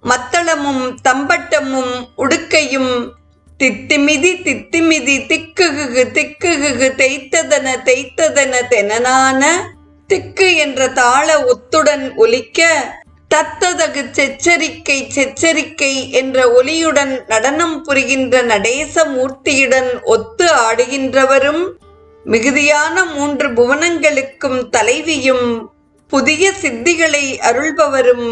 மத்தளமும் தம்பட்டமும் உடுக்கையும் தித்திமிதி தித்திமிதி திக்குகு திக்குகு தேய்த்ததன தெனனான திக்கு என்ற தாள ஒத்துடன் ஒலிக்க தத்ததகு செச்சரிக்கை என்ற ஒலியுடன் நடனம் புரிகின்ற நடேச மூர்த்தியுடன் ஒத்து ஆடுகின்றவரும் மிகுதியான 3 புவனங்களுக்கும் தலைவியும் புதிய சித்திகளை அருள்பவரும்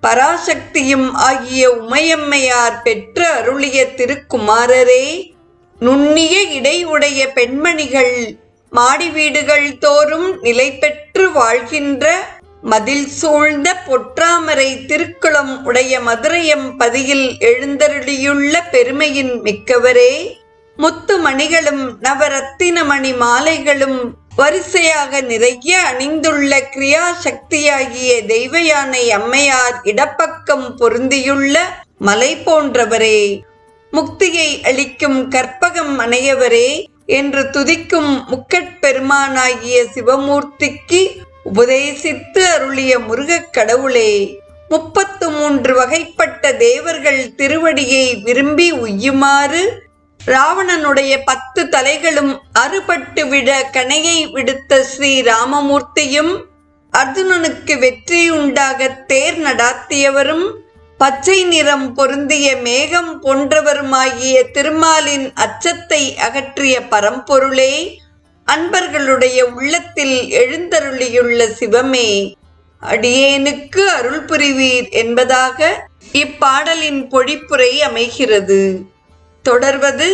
பராசக்தியும் ஆகிய உமையம்மையார் பெற்று அருளிய திருக்குமாரரே, நுண்ணிய இடை உடைய பெண்மணிகள் மாடி வீடுகள் தோறும் நிலை பெற்று வாழ்கின்ற மதில் சூழ்ந்த பொற்றாமரை திருக்குளம் உடைய மதுரையம் பதியில் எழுந்தருளியுள்ள பெருமையின் மிக்கவரே, முத்து மணிகளும் நவரத்தின மணி மாலைகளும் வரிசையாக நிறைய அணிந்துள்ள கிரியா சக்தியாகிய தெய்வ யானை அம்மையார் இடப்பக்கம் பொருந்தியுள்ள மலை போன்றவரே, முக்தியை அளிக்கும் கற்பகம் அணையவரே என்று துதிக்கும் முக்கட்பெருமானாகிய சிவமூர்த்திக்கு உபதேசித்து அருளிய முருகக் கடவுளே, 33 வகைப்பட்ட தேவர்கள் திருவடியை விரும்பி உய்யுமாறு ராவணனுடைய 10 தலைகளும் அறுபட்டு விட கணையை விடுத்த ஸ்ரீ ராமமூர்த்தியும் அர்ஜுனனுக்கு வெற்றியுண்டாக தேர் நடாத்தியவரும் பச்சை நிறம் பொருந்திய மேகம் போன்றவருமாகிய திருமாலின் அச்சத்தை அகற்றிய பரம்பொருளே, அன்பர்களுடைய உள்ளத்தில் எழுந்தருளியுள்ள சிவமே, அடியேனுக்கு அருள் புரிவீர் என்பதாக இப்பாடலின் பொழிப்புரை அமைகிறது. தொடர்வது